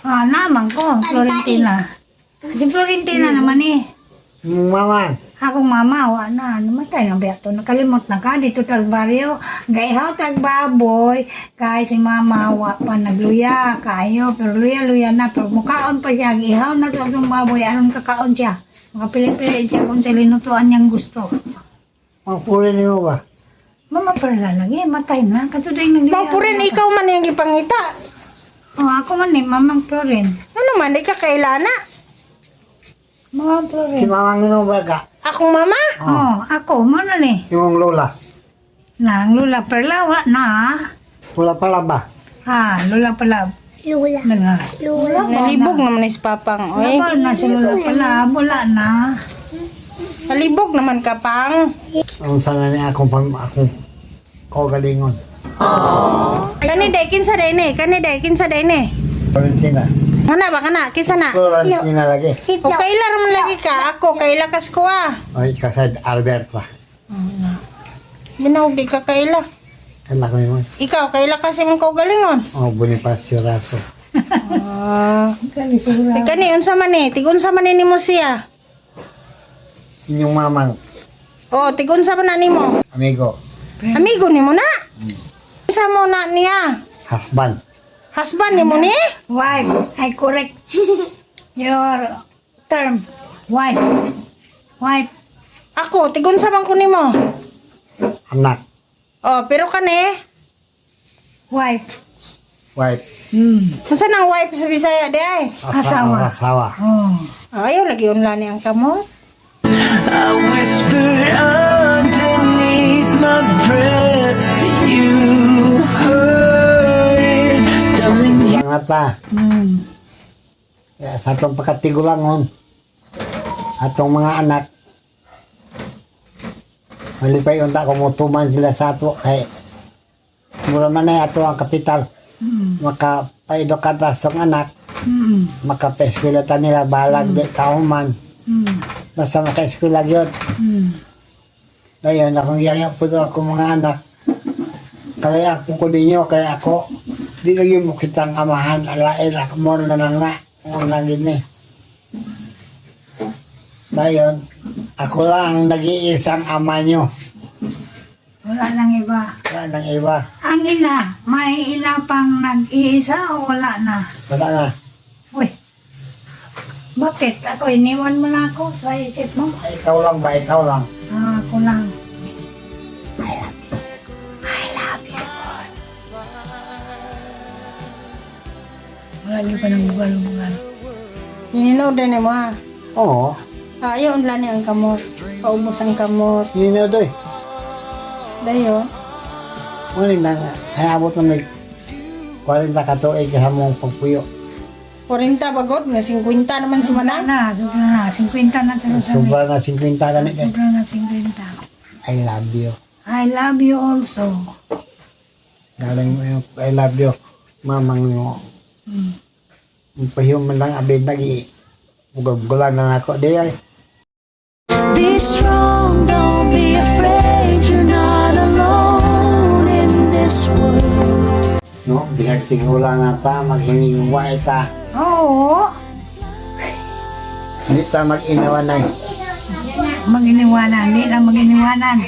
Naman ko, Florentina. Si Florentina naman eh. Mama. Akong mama, na, namatay na ba ito? Nakalimot na ka, dito tag baryo. Gaihaw tag baboy, kay si mama, pa nagluya, kayo, pero luya-luya na, pero mukaon pa siya, gihaw na ito itong baboy, anong kakaon siya? Makapili-pili siya kung sa linutuan niyang gusto. Magpurin niyo ba? Mama, pero lalagi, matay na, katuday nagluya. Mapurin, ikaw man yung ipangita. Ako man eh, mamang Floren. Ano man, di ka kailana. Mamang Floren. Si Mamang Nino ba ka? Akong mama? Ako, mo na ni. Yung lola. Nang lula pala, wala na. Wala pala ba? Lula pala. Lula. Lula. Nalibog naman si Papang. Oy. Wala na si lula pala, wala na. Nalibog naman ka, Pang. Ang sana ni akong kagalingon. Kani day, kinsa day ni? Kani day, kinsa day ni? Florentina. Kana ba kana? Kinsa na? Florentina lagi. O kaila raman lagi ka? Ako, kaila kas ko ah. Ay, kasad Alberta. Binaw, di ka kaila. Anak ko naman. Ikaw, kaila kasi mong kaugalingon. Bonifacio Raso. Kani, unsa man ni? Tigunsa man ni mo siya? Inyong mamang Tigunsa man na ni mo? amigo. Amigo ni mo na? Isa mo na niya? Husband. Husband ni mo ni? Wife, I correct your term. Wife. Wife. Ako, tigunsa man ko ni mo? Anak. Pero kani? Wife. Wife. Unsa nang wife sa Bisaya di ay? Asawa. Asawa. Ayaw, lagi unla ni ang kamot. I whispered underneath my breath, but you heard it, darling. Yang nata. Ya, sa atong pagkatigulangon. Atong mga anak. Malipay unta kumutuman sila sa ato kay mura man ay ato ang kapital. Makapaedukata sa anak. Makapaeskwela ta nila balag di kauman. Basta maka-eskwela gyud. Ngayon, akong yaya po ito ako mga anak. Kaya ako ko ninyo, kaya ako, di lagi mo kitang amahan, alain ako mo na nga, ang naging eh. Ngayon, ako lang ang nag-iisang ama nyo. Wala nang iba. Wala nang iba. Ang ina, may ina pang nag-iisa o wala na? Wala na. Uy, bakit? Ako, iniwan mo na ako sa isip mo. Ikaw lang ba? Ikaw lang. Ako lang. Wala niyo pa ng bugal-bugal. Nininaw din ni mo ha. Oo. Ayaw unla ni ang kamot. Paubos ang kamot. Hindi na doy. Dayon. Muli na nga. Ay abot na may 40 katuig sa mong pagpuyo. 40 bagod nga 50 naman si Wala Manang. na, sobra na. 50 na sa Luzon. Sobra na 50 ka na. Sobra na 50. I love you. I love you also. Galing mo yung I love you. Mamang mo. Pahiyong man lang abid nag-i. Gugulan na ako. Di ay. Be strong, don't be afraid, you're not alone in this world. No? Bihag sigula nga ta. Maghinigway ta. Oo. Hindi ta mag-inawan na. Mag-iniwanan. Hindi lang mag-iniwanan.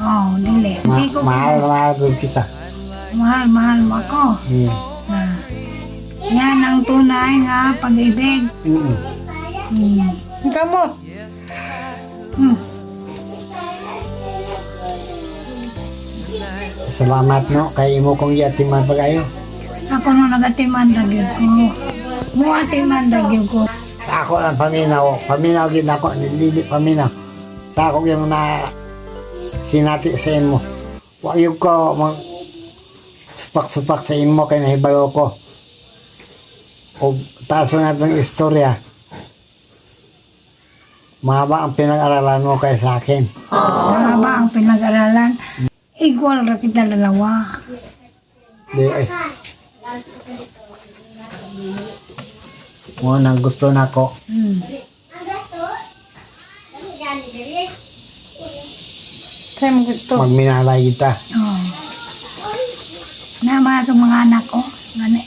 Oo, dili. Siko ko. Mahal ko kita. Mahal mo ako. Na. Yan ang tunay nga pag-ibig. Ang kamot. Salamat no. Kay imo kong yatiman pag-ayo. Ako nung nagatiman nagyod ko. Muatiman nagyod ko. Sa ako ang paminaw. Paminaw gid ako. Hindi paminaw. Sa ako yung na sinati sa imo. Wa yung ko mag supak-supak sa imo kay nahibalo ko. O taso natin istorya. Mahaba ang pinag-aralan mo kay sa akin. Mahaba ang pinag-aralan. Equal ra kita dalawa. Di ay. Mo nang gusto na ko. Sa'yo mo gusto. Magminalay kita. Oh. Nama itong mga anak ko. Gani.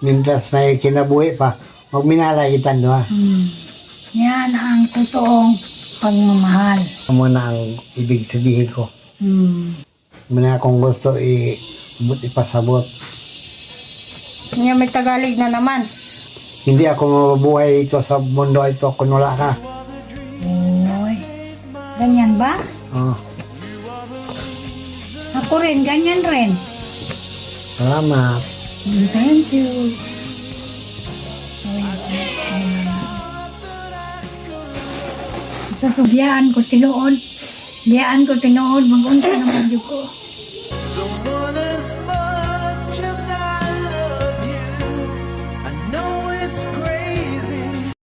Mintras may kinabuhi pa, magminalay kita doon. Yan ang totoong pagmamahal. Amo na ang ibig sabihin ko. Muna akong gusto ipasabot. Nga may Tagalog na naman. Hindi ako mabubuhay ito sa mundo ito kung wala ka. Uy, ganyan ba? Oh, Ako rin, ganyan rin. salamat. Thank you. So, biyaan ko tinuod. Biyaan ko tinuod. Mag-unsa naman yun ko.